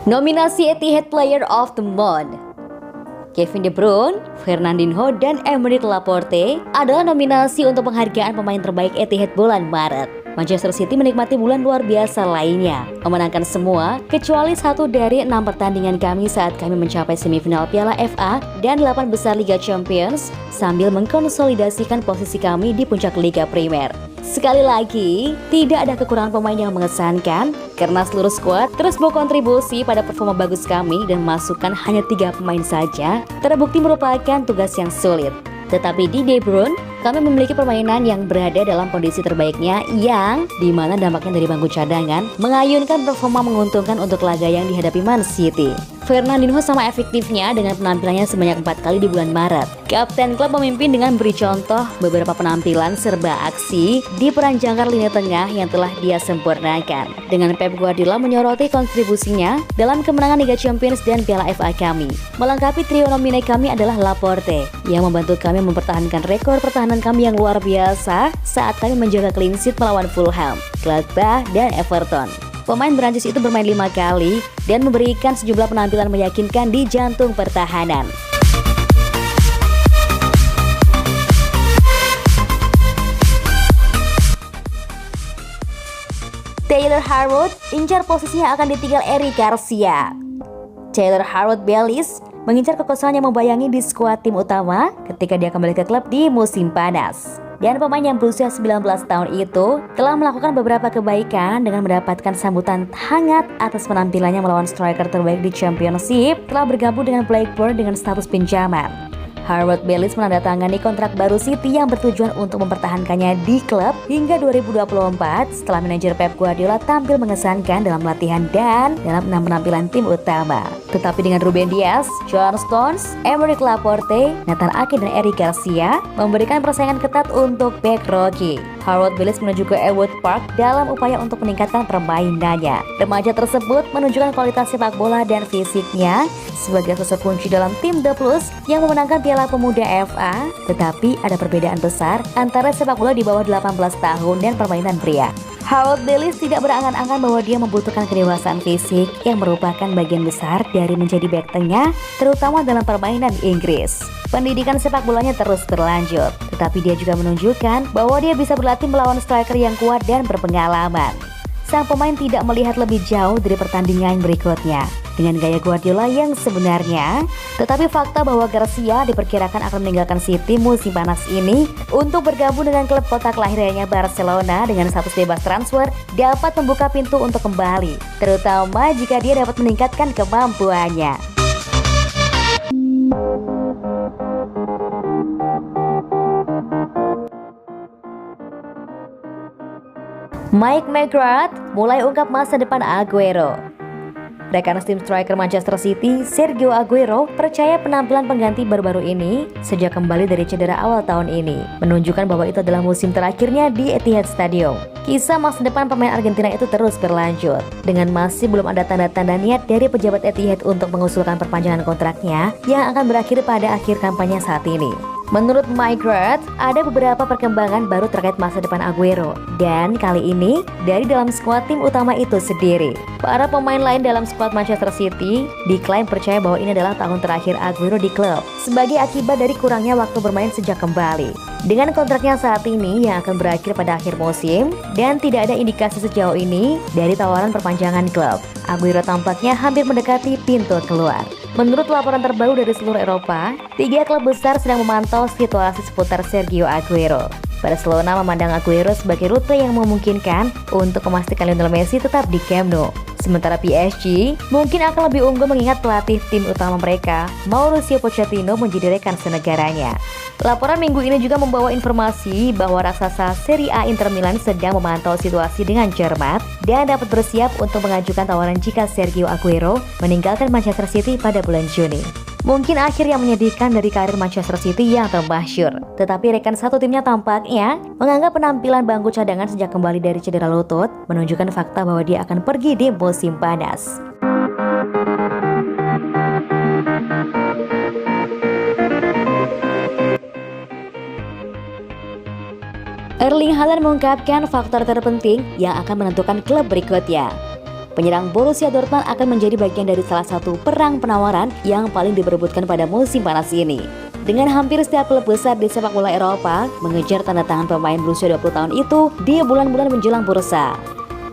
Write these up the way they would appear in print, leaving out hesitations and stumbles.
Nominasi Etihad Player of the Month, Kevin De Bruyne, Fernandinho, dan Emerick Laporte adalah nominasi untuk penghargaan pemain terbaik Etihad bulan Maret. Manchester City menikmati bulan luar biasa lainnya, memenangkan semua kecuali 1 dari 6 pertandingan kami saat kami mencapai semifinal Piala FA dan 8 besar Liga Champions sambil mengkonsolidasikan posisi kami di puncak Liga Primer. Sekali lagi, tidak ada kekurangan pemain yang mengesankan karena seluruh skuad terus berkontribusi pada performa bagus kami dan masukkan hanya 3 pemain saja terbukti merupakan tugas yang sulit. Tetapi di De Bruyne, kami memiliki permainan yang berada dalam kondisi terbaiknya yang dimana dampaknya dari bangku cadangan mengayunkan performa menguntungkan untuk laga yang dihadapi Man City. Fernandinho sama efektifnya dengan penampilannya sebanyak 4 kali di bulan Maret. Kapten klub memimpin dengan beri contoh beberapa penampilan serba aksi di peran jangkar lini tengah yang telah dia sempurnakan. Dengan Pep Guardiola menyoroti kontribusinya dalam kemenangan Liga Champions dan Piala FA kami. Melengkapi trio nomine kami adalah Laporte yang membantu kami mempertahankan rekor pertahanan kami yang luar biasa saat kami menjaga clean sheet melawan Fulham, Gladbach, dan Everton. Pemain Prancis itu bermain 5 kali dan memberikan sejumlah penampilan meyakinkan di jantung pertahanan. Taylor Harwood incar posisinya akan ditinggal Eric Garcia. Taylor Harwood-Bellis mengincar kekosongan yang membayangi di skuad tim utama ketika dia kembali ke klub di musim panas. Dan pemain yang berusia 19 tahun itu telah melakukan beberapa kebaikan dengan mendapatkan sambutan hangat atas penampilannya melawan striker terbaik di Championship telah bergabung dengan Blackburn dengan status pinjaman. Harwood-Bellis menandatangani kontrak baru City yang bertujuan untuk mempertahankannya di klub hingga 2024 setelah manajer Pep Guardiola tampil mengesankan dalam latihan dan dalam 6 penampilan tim utama. Tetapi dengan Ruben Dias, John Stones, Emerick Laporte, Nathan Ake, dan Eric Garcia memberikan persaingan ketat untuk back Rocky. Harwood-Bellis menuju ke Ewood Park dalam upaya untuk meningkatkan permainannya. Remaja tersebut menunjukkan kualitas sepak bola dan fisiknya sebagai sosok kunci dalam tim The Blues yang memenangkan Piala Pemuda FA, tetapi ada perbedaan besar antara sepak bola di bawah 18 tahun dan permainan pria. Harwood-Bellis tidak berangan-angan bahwa dia membutuhkan kedewasaan fisik yang merupakan bagian besar dari menjadi bek tengah, terutama dalam permainan Inggris. Pendidikan sepak bolanya terus berlanjut, tetapi dia juga menunjukkan bahwa dia bisa berlatih melawan striker yang kuat dan berpengalaman. Sang pemain tidak melihat lebih jauh dari pertandingan berikutnya dengan gaya Guardiola yang sebenarnya, tetapi fakta bahwa Garcia diperkirakan akan meninggalkan City musim panas ini untuk bergabung dengan klub kota kelahirannya Barcelona dengan status bebas transfer dapat membuka pintu untuk kembali, terutama jika dia dapat meningkatkan kemampuannya. Mike McGrath mulai ungkap masa depan Aguero. Rekan tim striker Manchester City, Sergio Aguero, percaya penampilan pengganti baru-baru ini sejak kembali dari cedera awal tahun ini menunjukkan bahwa itu adalah musim terakhirnya di Etihad Stadium. Kisah masa depan pemain Argentina itu terus berlanjut dengan masih belum ada tanda-tanda niat dari pejabat Etihad untuk mengusulkan perpanjangan kontraknya yang akan berakhir pada akhir kampanye saat ini. Menurut McGrath, ada beberapa perkembangan baru terkait masa depan Aguero dan kali ini dari dalam skuad tim utama itu sendiri. Para pemain lain dalam skuad Manchester City diklaim percaya bahwa ini adalah tahun terakhir Aguero di klub sebagai akibat dari kurangnya waktu bermain sejak kembali. Dengan kontraknya saat ini yang akan berakhir pada akhir musim dan tidak ada indikasi sejauh ini dari tawaran perpanjangan klub, Aguero tampaknya hampir mendekati pintu keluar. Menurut laporan terbaru dari seluruh Eropa, 3 klub besar sedang memantau situasi seputar Sergio Aguero. Barcelona memandang Aguero sebagai rute yang memungkinkan untuk memastikan Lionel Messi tetap di Camp Nou. Sementara PSG mungkin akan lebih unggul mengingat pelatih tim utama mereka, Mauricio Pochettino, menjadi rekan senegaranya. Laporan minggu ini juga membawa informasi bahwa raksasa Serie A Inter Milan sedang memantau situasi dengan cermat dan dapat bersiap untuk mengajukan tawaran jika Sergio Aguero meninggalkan Manchester City pada bulan Juni. Mungkin akhir yang menyedihkan dari karir Manchester City yang termasyhur. Tetapi rekan satu timnya tampaknya menganggap penampilan bangku cadangan sejak kembali dari cedera lutut menunjukkan fakta bahwa dia akan pergi di musim panas. Erling Haaland mengungkapkan faktor terpenting yang akan menentukan klub berikutnya. Penyerang Borussia Dortmund akan menjadi bagian dari salah satu perang penawaran yang paling diperebutkan pada musim panas ini. Dengan hampir setiap klub besar di sepak bola Eropa mengejar tanda tangan pemain berusia 20 tahun itu di bulan-bulan menjelang bursa.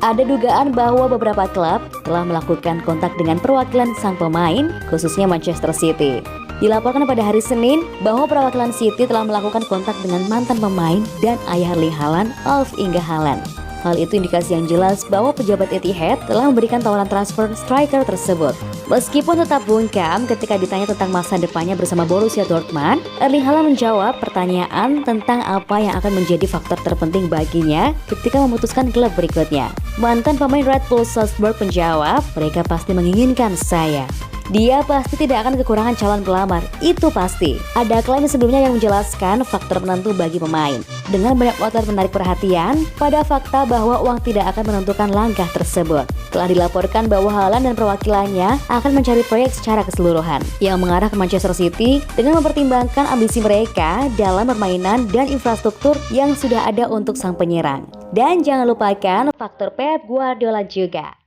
Ada dugaan bahwa beberapa klub telah melakukan kontak dengan perwakilan sang pemain, khususnya Manchester City. Dilaporkan pada hari Senin bahwa perwakilan City telah melakukan kontak dengan mantan pemain dan ayah Erling Haaland, Erling Haaland. Hal itu indikasi yang jelas bahwa pejabat Etihad telah memberikan tawaran transfer striker tersebut. Meskipun tetap bungkam ketika ditanya tentang masa depannya bersama Borussia Dortmund, Erling Haaland menjawab pertanyaan tentang apa yang akan menjadi faktor terpenting baginya ketika memutuskan klub berikutnya. Mantan pemain Red Bull Salzburg menjawab, mereka pasti menginginkan saya. Dia pasti tidak akan kekurangan calon pelamar, itu pasti. Ada klaim sebelumnya yang menjelaskan faktor penentu bagi pemain. Dengan banyak outlet menarik perhatian pada fakta bahwa uang tidak akan menentukan langkah tersebut. Telah dilaporkan bahwa Haaland dan perwakilannya akan mencari proyek secara keseluruhan yang mengarah ke Manchester City dengan mempertimbangkan ambisi mereka dalam permainan dan infrastruktur yang sudah ada untuk sang penyerang. Dan jangan lupakan faktor Pep Guardiola juga.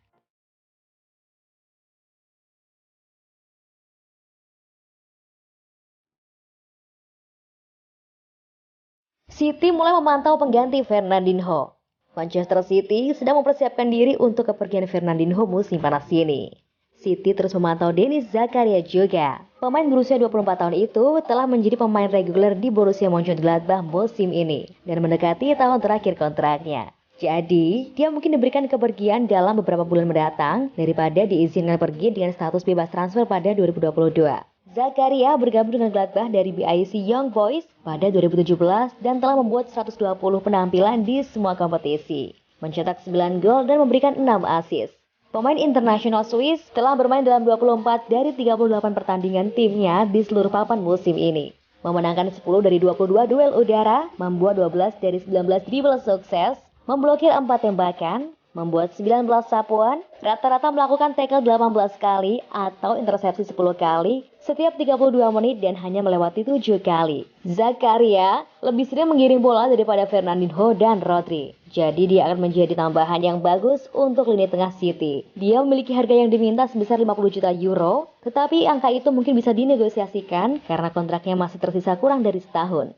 City mulai memantau pengganti Fernandinho. Manchester City sedang mempersiapkan diri untuk kepergian Fernandinho musim panas ini. City terus memantau Denis Zakaria juga. Pemain berusia 24 tahun itu telah menjadi pemain reguler di Borussia Mönchengladbach musim ini dan mendekati tahun terakhir kontraknya. Jadi, dia mungkin diberikan kepergian dalam beberapa bulan mendatang daripada diizinkan pergi dengan status bebas transfer pada 2022. Zakaria bergabung dengan Gladbach dari BIC Young Boys pada 2017 dan telah membuat 120 penampilan di semua kompetisi, mencetak 9 gol dan memberikan 6 assist. Pemain internasional Swiss telah bermain dalam 24 dari 38 pertandingan timnya di seluruh papan musim ini. Memenangkan 10 dari 22 duel udara, membuat 12 dari 19 dribble sukses, memblokir 4 tembakan, membuat 19 sapuan, rata-rata melakukan tackle 18 kali atau intersepsi 10 kali setiap 32 menit dan hanya melewati 7 kali. Zakaria lebih sering mengirim bola daripada Fernandinho dan Rodri. Jadi dia akan menjadi tambahan yang bagus untuk lini tengah City. Dia memiliki harga yang diminta sebesar 50 juta euro, tetapi angka itu mungkin bisa dinegosiasikan karena kontraknya masih tersisa kurang dari setahun.